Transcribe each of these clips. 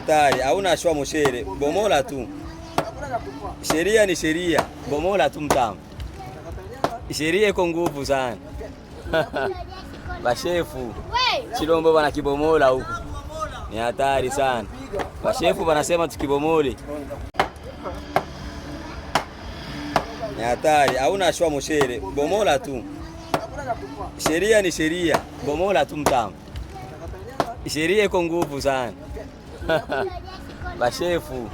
hatari, hauna shwa moshere, bomola tu. Sheria ni sheria, bomola tu mtamu. Sheria iko nguvu sana. Bashefu Chilombo bana kibomola huko. Ni hatari sana. Bashefu banasema tukibomole. Ni hatari, hauna shwa moshere, bomola tu. Sheria ni sheria, bomola tu mtamu. Sheria iko nguvu sana. Bashefu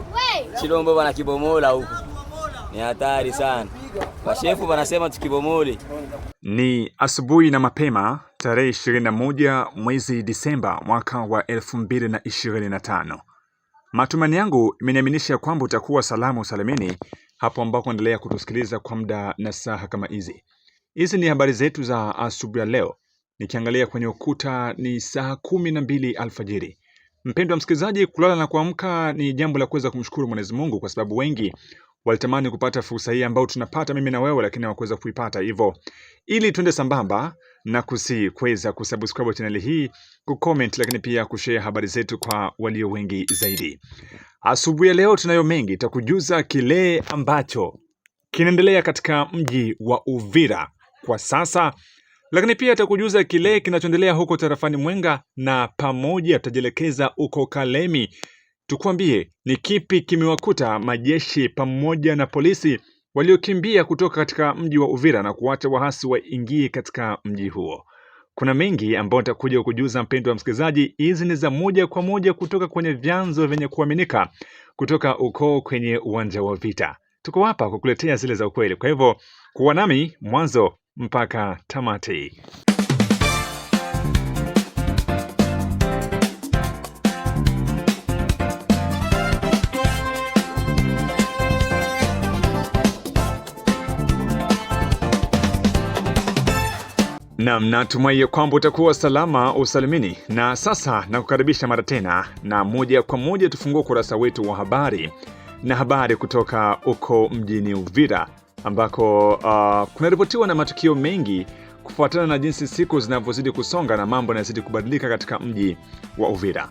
Chilombo bana kibomola huko. Ni hatari sana. Bashefu banasema tukibomole. Ni asubuhi na mapema tarehe 21 mwezi Disemba mwaka wa 2025. Matumaini yangu imeniaminisha kwamba utakuwa salama usalimini hapo ambako endelea kutusikiliza kwa muda na saa kama hizi. Hizi ni habari zetu za asubuhi ya leo. Nikiangalia kwenye ukuta ni saa 12 alfajiri. Mpendwa msikilizaji, kulala na kuamka ni jambo la kuweza kumshukuru Mwenyezi Mungu kwa sababu wengi walitamani kupata fursa hii ambayo tunapata mimi na wewe, lakini hawakuweza kuipata. Hivyo ili tuende sambamba na kuweza kusubscribe channel hii, kucomment, lakini pia kushare habari zetu kwa walio wengi zaidi. Asubuhi ya leo tunayo mengi, takujuza kile ambacho kinaendelea katika mji wa Uvira kwa sasa, lakini pia takujuza kile kinachoendelea huko tarafani Mwenga, na pamoja tutajielekeza huko Kalemi tukwambie ni kipi kimewakuta majeshi pamoja na polisi waliokimbia kutoka katika mji wa Uvira na kuacha wahasi waingie katika mji huo. Kuna mengi ambayo nitakuja kukujuza mpendwa wa msikilizaji. Hizi ni za moja kwa moja kutoka kwenye vyanzo vyenye kuaminika kutoka uko kwenye uwanja wa vita. Tuko hapa kukuletea zile za ukweli. Kwa hivyo kuwa nami mwanzo mpaka tamati. Natumai kwamba utakuwa salama usalimini. Na sasa nakukaribisha mara tena, na moja kwa moja tufungue ukurasa wetu wa habari na habari kutoka uko mjini Uvira ambako kunaripotiwa na matukio mengi kufuatana na jinsi siku zinavyozidi kusonga na mambo yanazidi kubadilika katika mji wa Uvira.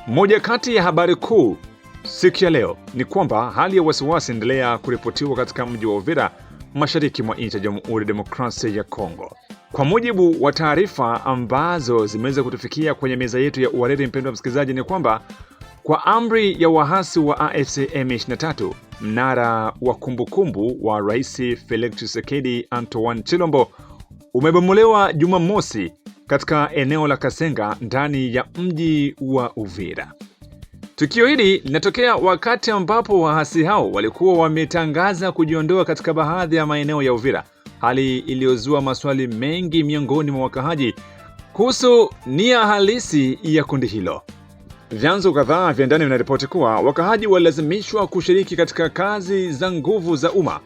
Moja kati ya habari kuu siku ya leo ni kwamba hali ya wasiwasi endelea kuripotiwa katika mji wa Uvira mashariki mwa nchi ya Jamhuri ya Demokrasia ya Kongo. Kwa mujibu wa taarifa ambazo zimeweza kutufikia kwenye meza yetu ya uhariri, mpendwa msikilizaji, ni kwamba kwa amri ya wahasi wa AFC M23, mnara wa kumbukumbu wa Rais Felix Tshisekedi Antoine Chilombo umebomolewa Jumamosi katika eneo la Kasenga ndani ya mji wa Uvira. Tukio hili linatokea wakati ambapo wahasi hao walikuwa wametangaza kujiondoa katika baadhi ya maeneo ya Uvira, hali iliyozua maswali mengi miongoni mwa wakahaji kuhusu nia halisi ya kundi hilo. Vyanzo kadhaa vya ndani vinaripoti kuwa wakahaji walilazimishwa kushiriki katika kazi za nguvu za umma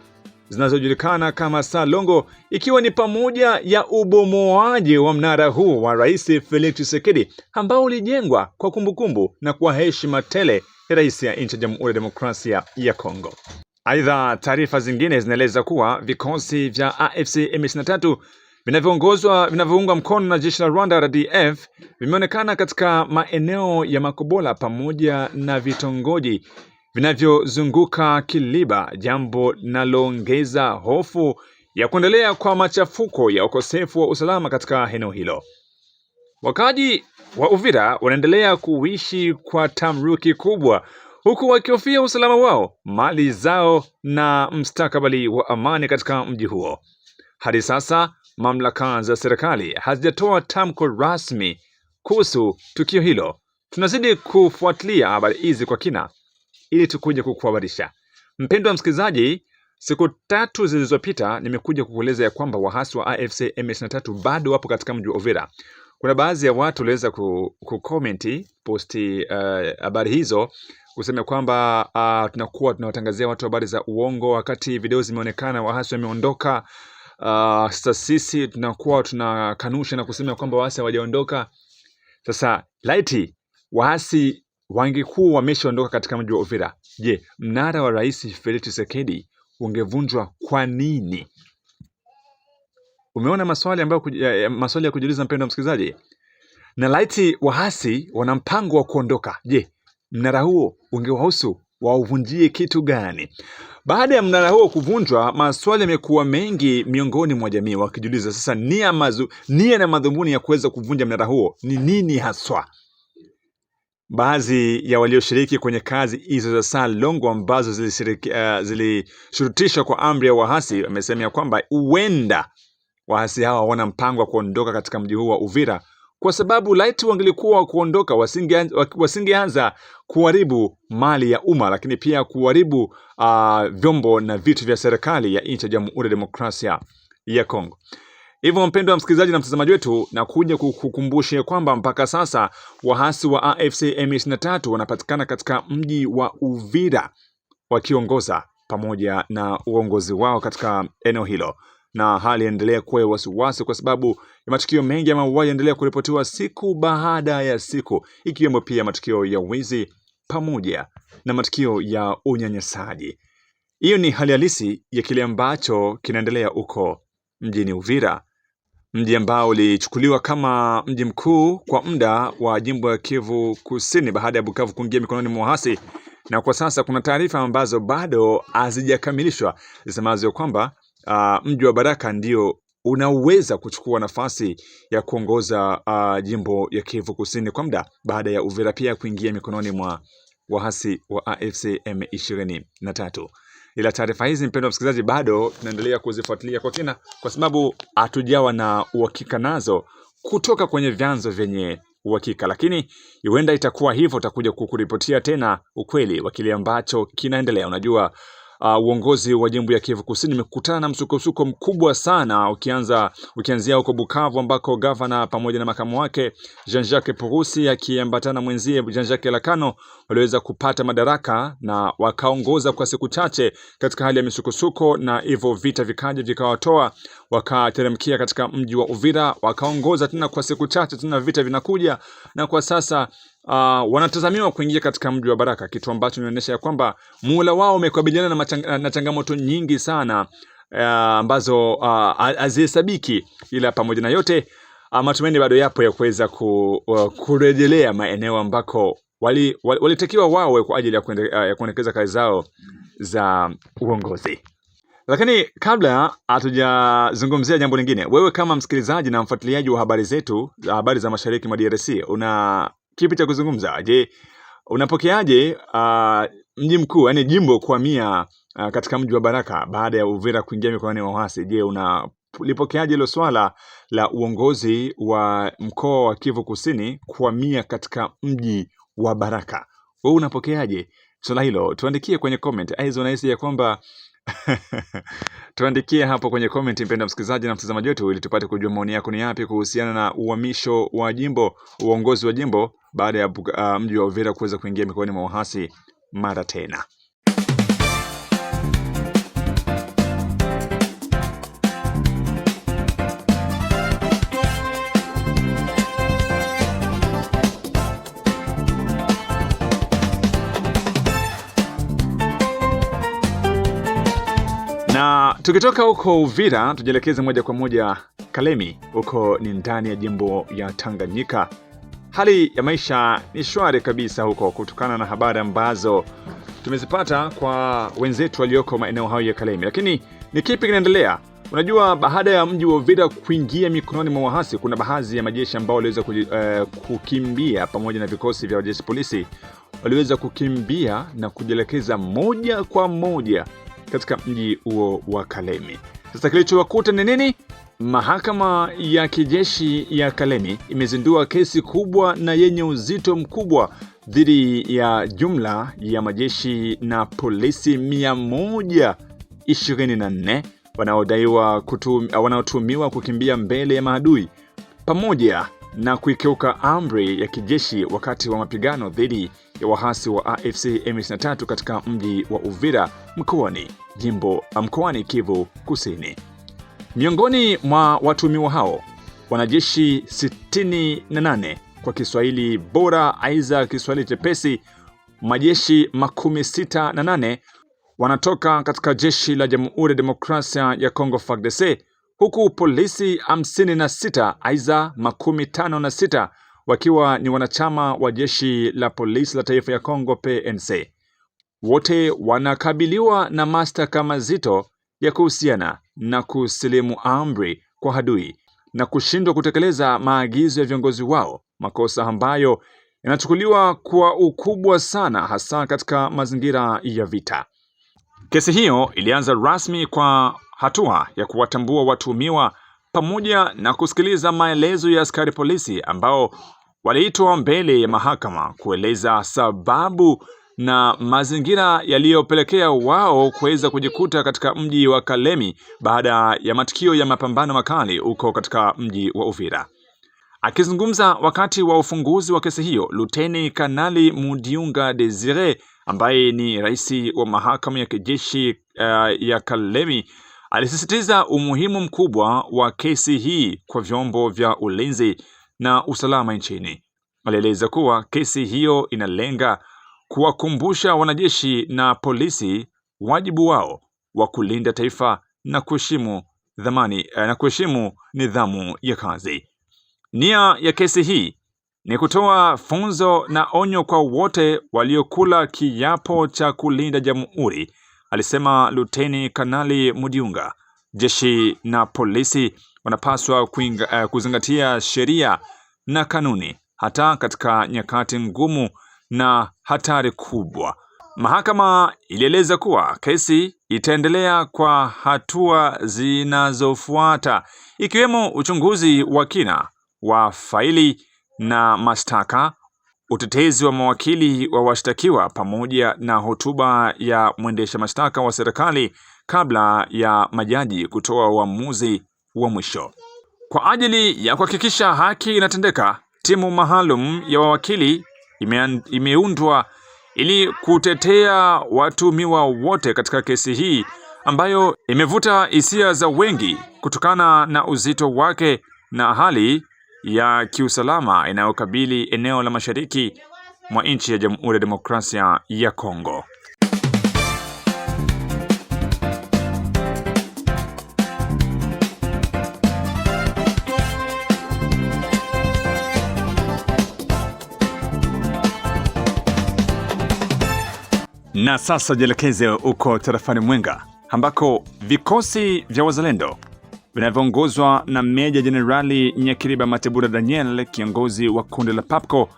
zinazojulikana kama salongo, ikiwa ni pamoja ya ubomoaji wa mnara huu wa Rais Felix Tshisekedi ambao ulijengwa kwa kumbukumbu na kwa heshima tele ya rais ya nchi ya Jamhuri ya Demokrasia ya Kongo. Aidha, taarifa zingine zinaeleza kuwa vikosi vya AFC M23 vinavyoungwa mkono na jeshi la Rwanda RDF vimeonekana katika maeneo ya Makobola pamoja na vitongoji vinavyozunguka Kiliba, jambo linaloongeza hofu ya kuendelea kwa machafuko ya ukosefu wa usalama katika eneo hilo. Wakazi wa Uvira wanaendelea kuishi kwa tamruki kubwa, huku wakihofia usalama wao, mali zao na mustakabali wa amani katika mji huo. Hadi sasa mamlaka za serikali hazijatoa tamko rasmi kuhusu tukio hilo. Tunazidi kufuatilia habari hizi kwa kina ili tukuje kukuhabarisha. Mpendwa msikilizaji, siku 3 zilizopita nimekuja kukueleza ya kwamba wahasi wa AFC M23 bado wapo katika mji wa Uvira. Kuna baadhi ya watu waliweza kukomenti posti habari hizo kusema kwamba tunakuwa tunawatangazia watu habari za uongo wakati video zimeonekana wahasi wameondoka. Sasa sisi tunakuwa tunakanusha na kusema kwamba wahasi hawajaondoka. Sasa laiti wahasi wangekuwa wameshaondoka katika mji wa Uvira, je, mnara wa Rais Felix Tshisekedi ungevunjwa kwa nini? Umeona maswali ya kujiuliza mpendwa msikilizaji? Na laiti wahasi wana mpango wa kuondoka, je, mnara huo ungewahusu wauvunjie kitu gani? Baada ya mnara huo kuvunjwa, maswali yamekuwa mengi miongoni mwa jamii, wakijiuliza sasa nia na madhumuni ya kuweza kuvunja mnara huo ni nini haswa? Baadhi ya walioshiriki kwenye kazi hizo za Salongo ambazo zilishurutishwa kwa amri ya waasi wamesema ya kwamba huenda waasi hawa wana mpango wa kuondoka katika mji huu wa Uvira, kwa sababu laiti wangelikuwa kuondoka wasingeanza kuharibu mali ya umma, lakini pia kuharibu vyombo na vitu vya serikali ya nchi ya Jamhuri ya Demokrasia ya Kongo. Hivyo mpendwa wa msikilizaji na mtazamaji wetu, na kuja kukumbusha kwamba mpaka sasa waasi wa AFC M23 wanapatikana katika mji wa Uvira wakiongoza pamoja na uongozi wao katika eneo hilo, na hali endelea kuwa wasiwasi kwa sababu ya matukio mengi ya mauaji endelea kuripotiwa siku baada ya siku, ikiwemo pia matukio ya wizi pamoja na matukio ya unyanyasaji. Hiyo ni hali halisi ya kile ambacho kinaendelea huko mjini Uvira, mji ambao ulichukuliwa kama mji mkuu kwa muda wa jimbo ya Kivu Kusini baada ya Bukavu kuingia mikononi mwa waasi. Na kwa sasa kuna taarifa ambazo bado hazijakamilishwa zisemazo kwamba mji wa Baraka ndio unaweza kuchukua nafasi ya kuongoza jimbo ya Kivu Kusini kwa muda baada ya Uvira pia kuingia mikononi mwa waasi wa AFC M23. Ila taarifa hizi mpendwa msikilizaji, bado tunaendelea kuzifuatilia kwa kina kwa sababu hatujawa na uhakika nazo kutoka kwenye vyanzo vyenye uhakika, lakini huenda itakuwa hivyo, utakuja kukuripotia tena ukweli wa kile ambacho kinaendelea. Unajua uongozi wa jimbo ya Kivu Kusini umekutana na msukosuko mkubwa sana, ukianzia huko Bukavu ambako gavana pamoja na makamu wake Jean-Jacques Purusi akiambatana mwenzie Jean-Jacques Elakano waliweza kupata madaraka na wakaongoza kwa siku chache katika hali ya misukosuko, na hivyo vita vikaja vikawatoa, wakateremkia katika mji wa Uvira, wakaongoza tena kwa siku chache, tena vita vinakuja, na kwa sasa wanatazamiwa kuingia katika mji wa Baraka, kitu ambacho inaonyesha ya kwamba muhula wao umekabiliana na changamoto nyingi sana ambazo hazihesabiki, ila pamoja na yote matumaini bado yapo ya kuweza kurejelea maeneo ambako walitakiwa wawe kwa ajili ya kuendeleza kazi zao za uongozi. Lakini kabla hatujazungumzia jambo lingine, wewe kama msikilizaji na mfuatiliaji wa habari zetu, habari za mashariki mwa DRC, una kipi cha kuzungumza? Je, unapokeaje mji mkuu, yani jimbo kuhamia katika mji wa Baraka baada ya Uvira kuingia mikononi mwa waasi? Je, unapokeaje hilo swala la uongozi wa mkoa wa Kivu Kusini kuhamia katika mji wa Baraka? Wewe unapokeaje swala hilo? Tuandikie kwenye comment. Aizo unahisi ya kwamba tuandikie hapo kwenye comment mpenda msikilizaji na mtazamaji wetu, ili tupate kujua maoni yako ni yapi kuhusiana na uhamisho wa jimbo, uongozi wa jimbo baada ya mji wa Uvira kuweza kuingia mikononi mwa waasi mara tena. Na tukitoka huko Uvira tujielekeze moja kwa moja Kalemi, huko ni ndani ya jimbo ya Tanganyika. Hali ya maisha ni shwari kabisa huko kutokana na habari ambazo tumezipata kwa wenzetu walioko maeneo hayo ya Kalemi. Lakini ni kipi kinaendelea? Unajua, baada ya mji wa Uvira kuingia mikononi mwa waasi, kuna baadhi ya majeshi ambao waliweza kukimbia pamoja na vikosi vya jeshi polisi waliweza kukimbia na kujielekeza moja kwa moja katika mji huo wa Kalemi. Sasa kilichowakuta ni nini? Mahakama ya kijeshi ya Kalemi imezindua kesi kubwa na yenye uzito mkubwa dhidi ya jumla ya majeshi na polisi 124 wanaotuhumiwa kukimbia mbele ya maadui pamoja na kuikiuka amri ya kijeshi wakati wa mapigano dhidi ya waasi wa AFC M23 katika mji wa Uvira mkoani Kivu Kusini. Miongoni mwa watuhumiwa hao wanajeshi 68 kwa Kiswahili bora, aidha Kiswahili chepesi, majeshi 68 wanatoka katika jeshi la Jamhuri ya Demokrasia ya Kongo FARDC, huku polisi 56 aidha 56 wakiwa ni wanachama wa jeshi la polisi la taifa ya Kongo PNC. Wote wanakabiliwa na mashtaka mazito ya kuhusiana na kusilimu amri kwa adui na kushindwa kutekeleza maagizo ya viongozi wao, makosa ambayo yanachukuliwa kwa ukubwa sana hasa katika mazingira ya vita. Kesi hiyo ilianza rasmi kwa hatua ya kuwatambua watuhumiwa pamoja na kusikiliza maelezo ya askari polisi ambao waliitwa mbele ya mahakama kueleza sababu na mazingira yaliyopelekea wao kuweza kujikuta katika mji wa Kalemi baada ya matukio ya mapambano makali huko katika mji wa Uvira. Akizungumza wakati wa ufunguzi wa kesi hiyo, Luteni Kanali Mudiunga Desire ambaye ni rais wa mahakama ya kijeshi ya Kalemi alisisitiza umuhimu mkubwa wa kesi hii kwa vyombo vya ulinzi na usalama nchini. Alieleza kuwa kesi hiyo inalenga kuwakumbusha wanajeshi na polisi wajibu wao wa kulinda taifa na kuheshimu nidhamu ya kazi. Nia ya kesi hii ni kutoa funzo na onyo kwa wote waliokula kiapo cha kulinda jamhuri, alisema Luteni Kanali Mudiunga. Jeshi na polisi wanapaswa kuzingatia sheria na kanuni hata katika nyakati ngumu na hatari kubwa. Mahakama ilieleza kuwa kesi itaendelea kwa hatua zinazofuata, ikiwemo uchunguzi wa kina wa faili na mashtaka, utetezi wa mawakili wa washtakiwa pamoja na hotuba ya mwendesha mashtaka wa serikali kabla ya majaji kutoa uamuzi wa mwisho. Kwa ajili ya kuhakikisha haki inatendeka, timu maalum ya wawakili imeundwa ili kutetea watuhumiwa wote katika kesi hii ambayo imevuta hisia za wengi kutokana na uzito wake na hali ya kiusalama inayokabili eneo la mashariki mwa nchi ya Jamhuri ya Demokrasia ya Kongo. Na sasa jelekeze uko tarafani Mwenga ambako vikosi vya wazalendo vinavyoongozwa na Meja Jenerali Nyakiriba Matebura Daniel, kiongozi wa kundi la PAPCO,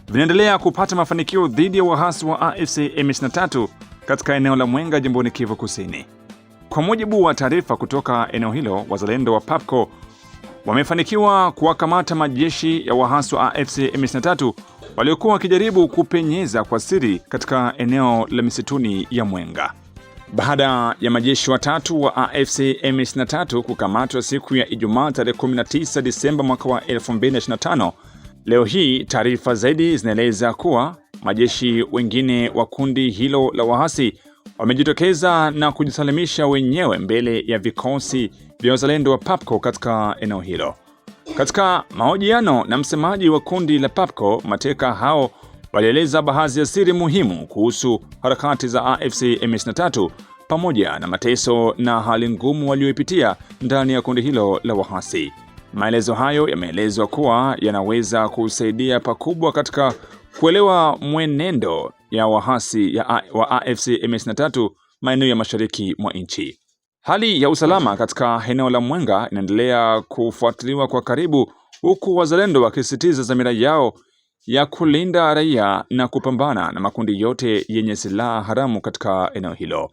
vinaendelea kupata mafanikio dhidi ya waasi wa AFC M23 katika eneo la Mwenga, jimboni Kivu Kusini. Kwa mujibu wa taarifa kutoka eneo hilo, wazalendo wa PAPCO wamefanikiwa kuwakamata majeshi ya waasi wa AFC M23 waliokuwa wakijaribu kupenyeza kwa siri katika eneo la misituni ya Mwenga. Baada ya majeshi watatu wa AFC M23 kukamatwa siku ya Ijumaa tarehe 19 Disemba mwaka wa 2025, leo hii taarifa zaidi zinaeleza kuwa majeshi wengine wa kundi hilo la waasi wamejitokeza na kujisalimisha wenyewe mbele ya vikosi vya wazalendo wa PAPCO katika eneo hilo. Katika mahojiano na msemaji wa kundi la PAPCO, mateka hao walieleza baadhi ya siri muhimu kuhusu harakati za AFC M23 pamoja na mateso na hali ngumu walioipitia ndani ya kundi hilo la waasi. Maelezo hayo yameelezwa kuwa yanaweza kusaidia pakubwa katika kuelewa mwenendo ya waasi wa AFC M23 maeneo ya mashariki mwa nchi. Hali ya usalama katika eneo la Mwenga inaendelea kufuatiliwa kwa karibu, huku wazalendo wakisisitiza dhamira yao ya kulinda raia na kupambana na makundi yote yenye silaha haramu katika eneo hilo.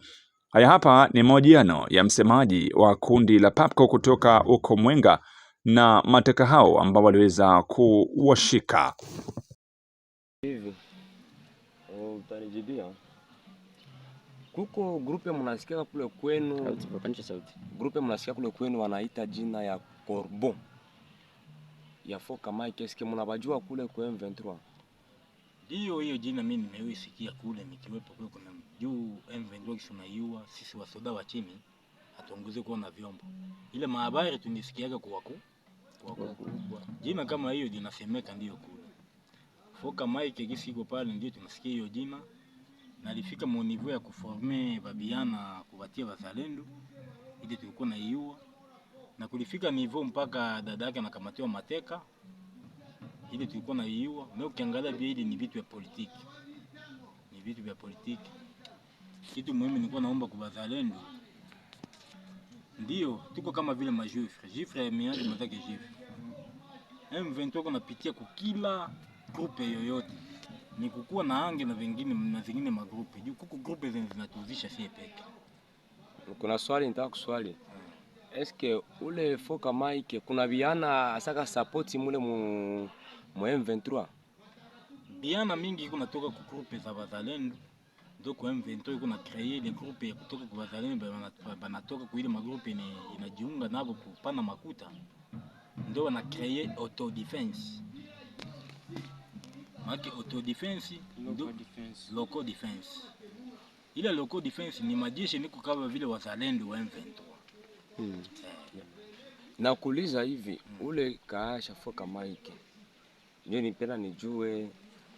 Haya hapa ni mahojiano ya msemaji wa kundi la PAPCO kutoka huko Mwenga na mateka hao ambao waliweza kuwashika. Hivi utanijibia, kuko grupe mnasikia kule kwenu, grupe mnasikia kule kwenu wanaita jina ya Corbeau ya Foka Mike, eske mnabajua kule kwa M23? Ndio, hiyo jina mimi nimeisikia kule nikiwepo kule. Kuna juu M23 kisunaiwa sisi wasoda wa chini hatuongoze kuwa na vyombo, ile mahabari tunisikiaga kwa jina kama hiyo linasemeka ndio kule Foka Mike kisi iko pale, ndio tunasikia hiyo jina. Na alifika mu niveau ya kuforme babiana kuwatia wazalendo ili tulikuwa na hiyo, na kulifika niveau mpaka dada yake anakamatiwa mateka ile tulikuwa na iua. Na ukiangalia pia ile ni vitu vya politiki. Ni vitu vya politiki. Kitu muhimu nilikuwa naomba kwa wazalendo. Ndio, tuko kama vile majufre. Jufre yameanza matake jufre. M23 kunapitia kwa kila grupe yoyote. Ni kukua na ange na vingine magrupe. Juu kuko grupe zinatuzisha sie peke. Kuna swali nitaka kuswali. Eske ule Foka Mike kuna viana asaka support mule mu M23? Biana mingi iko natoka ku grupe za wazalendo. Ndio kwa M23 iko na créer des groupes ya kutoka kwa wazalendo banatoka kwa ile magrupe inajiunga nabo kupana makuta. Ndio wana créer auto defense. Maki auto defense, local defense. Ile local defense ni majeshi niko kama vile wazalendo wa M23. Na kuuliza hivi, ule Kaasha Foka Mike. Ndio nipenda nijue.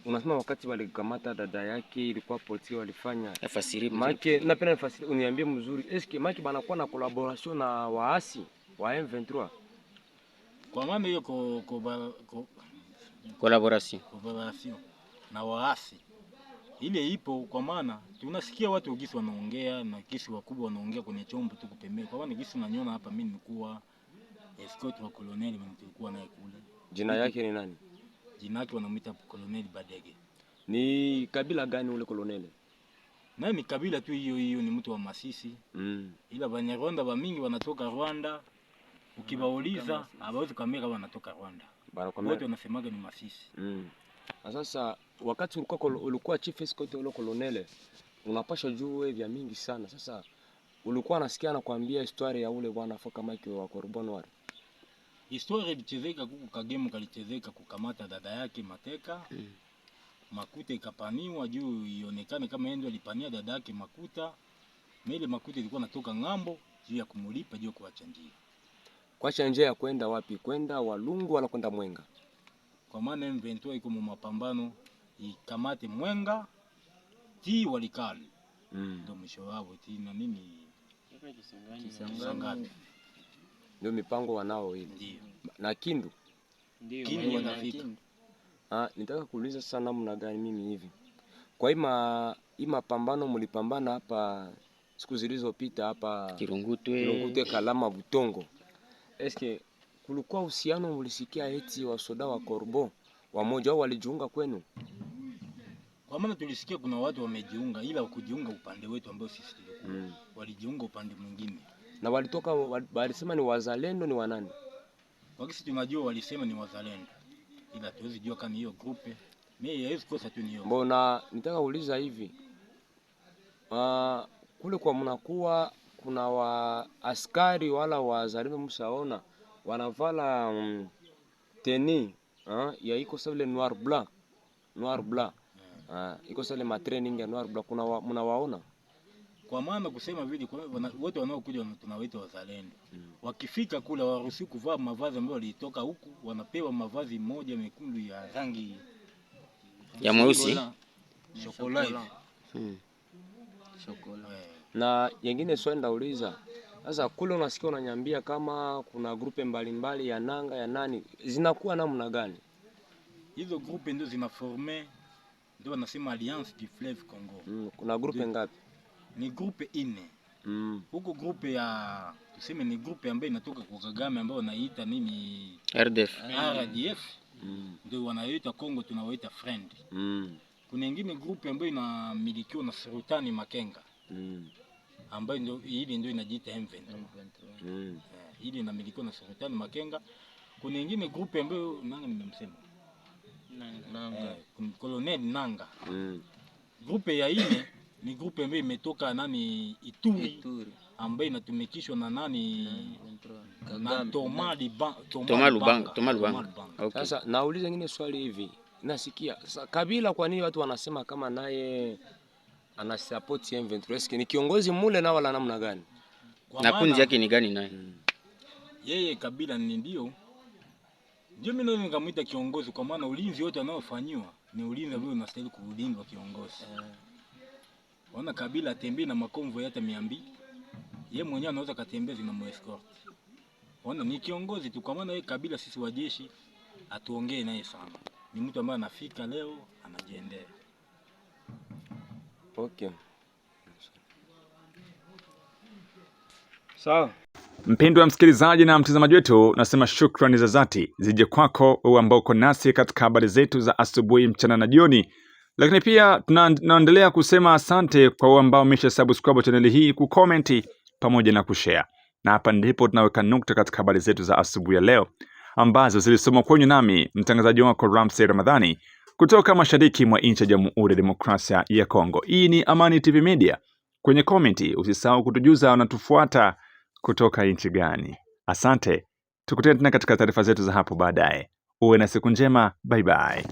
Unasema wakati walikamata dada yake ilikuwa polisi walifanya Nafasiri Mike, napenda nafasiri uniambie mzuri. Eske Mike banakuwa na collaboration na waasi wa M23? Kwa maana hiyo collaboration na waasi ile ipo, kwa maana tunasikia watu gisi wanaongea na gisi wakubwa wanaongea kwenye chombo tu kupemea. Kwa maana gisi unaniona hapa mimi nilikuwa escort wa colonel, mimi nilikuwa naye kule. Jina yake ni nani? Jina yake wanamuita Colonel Badege. Ni kabila gani ule colonel? Na ni kabila tu hiyo, ni mtu wa Masisi. Ila Banyarwanda ba mingi wanatoka Rwanda. Ukibauliza hawezi kamera wanatoka Rwanda. Wote wanasemaga ni Masisi. Sasa wakati ulikuwa chief escort ule colonel, unapasha jue vya mingi sana. Sasa ulikuwa unasikia anakuambia historia ya ule bwana Foka Mike wa Corbonnoir. Historia ilichezeka kuku kagemu kalichezeka kukamata dada yake mateka. Makuta ikapaniwa juu ionekane kama yeye alipania dada yake makuta. Na ile makuta ilikuwa natoka ngambo juu ya kumulipa juu kuacha njia. Kuacha njia ya kwenda wapi? Kwenda Walungu wala kwenda Mwenga? Kwa maana M23 iko mu mapambano ikamate Mwenga ti Walikale. Ndio mwisho wao ti na nini Kisangani. Ndio mipango wanao ile. Ndio. Na Kindu. Ndio. Kindu wanafika. Nitaka kuuliza sana namna gani mimi hivi. Kwa hii mapambano mlipambana hapa siku zilizopita hapa Kirungutwe Kalama Butongo. Eske kulikuwa uhusiano mlisikia eti wa soda wa Corbo wamoja wao walijiunga kwenu? Kwa maana tulisikia kuna watu wamejiunga, ila kujiunga upande wetu ambao sisi tulikuwa. Walijiunga upande mwingine. Na walitoka walisema ni wazalendo ni wanani? Wakisi tunajua walisema ni wazalendo. Ila tuwezi jua kama hiyo grupe. Mimi haiwezi kosa tu niyo. Mbona nitaka kuuliza hivi. Kule kwa mnakuwa kuna wa askari wala wazalendo mshaona wanavala teni ya iko sawa noir blanc. Iko sawa ma training ya noir blanc, kuna mnawaona? Kwa maana kusema vile wote wanaokuja tunawaita wazalendo. Wakifika kule waruhusiwi kuvaa mavazi ambayo walitoka huku, wanapewa mavazi moja mekundu ya rangi ya mweusi chocolate. Na yengine swali ndauliza. Sasa kule unasikia unanyambia kama kuna grupe mbalimbali ya nanga ya nani, zinakuwa namna gani? Hizo grupe ndio zinaforme, ndio wanasema Alliance du Fleuve Congo. Kuna grupe ngapi? Ni grupe 4. Huko grupe ya tuseme ni grupe ambayo inatoka kwa Kagame ambayo wanaita nini? RDF. Ndio wanaita Kongo tunawaita friend. Kuna nyingine grupe ambayo inamilikiwa na Sultani Makenga. Ambayo ndio hili ndio inajiita M23. Hili inamilikiwa na Sultani Makenga. Kuna nyingine grupe ambayo nanga nimemsema. Nanga. Colonel Nanga. Grupe ya 4 ni grupe ambayo imetoka nani Ituri ambayo inatumikishwa na nani na Thomas Lubanga. Sasa nauliza nyingine swali hivi. Nasikia sasa Kabila, kwa nini watu wanasema kama naye ana support M23? Ni kiongozi mule na wala namna gani? Na kundi yake ni gani naye? Yeye Kabila ni ndio mimi ndio ningemuita kiongozi, kwa maana ulinzi wote anaofanywa ni ulinzi ambao unastahili kulindwa kiongozi. Wana Kabila atembee na makonvo hata 200. Yeye mwenyewe anaweza katembea na escort. Wana ni kiongozi tu, kwa maana yeye Kabila sisi wa jeshi atuongee naye sana. Ni mtu ambaye anafika leo anajiendea. Okay. Sawa. Mpendwa msikilizaji na mtazamaji wetu, nasema shukrani za dhati zije kwako wewe ambao uko nasi katika habari zetu za asubuhi, mchana na jioni. Lakini pia tunaendelea kusema asante kwa wale ambao wamesha-subscribe channel hii, kucomment pamoja na kushare. Na hapa ndipo tunaweka nukta katika habari zetu za asubuhi ya leo ambazo zilisomwa kwenye nami mtangazaji wako Ramsey Ramadhani kutoka mashariki mwa nchi ya Jamhuri ya Demokrasia ya Kongo. Hii ni Amani TV Media. Kwenye comment usisahau kutujuza unatufuata kutoka nchi gani. Asante. Tukutane tena katika taarifa zetu za hapo baadaye. Uwe na siku njema. Bye bye.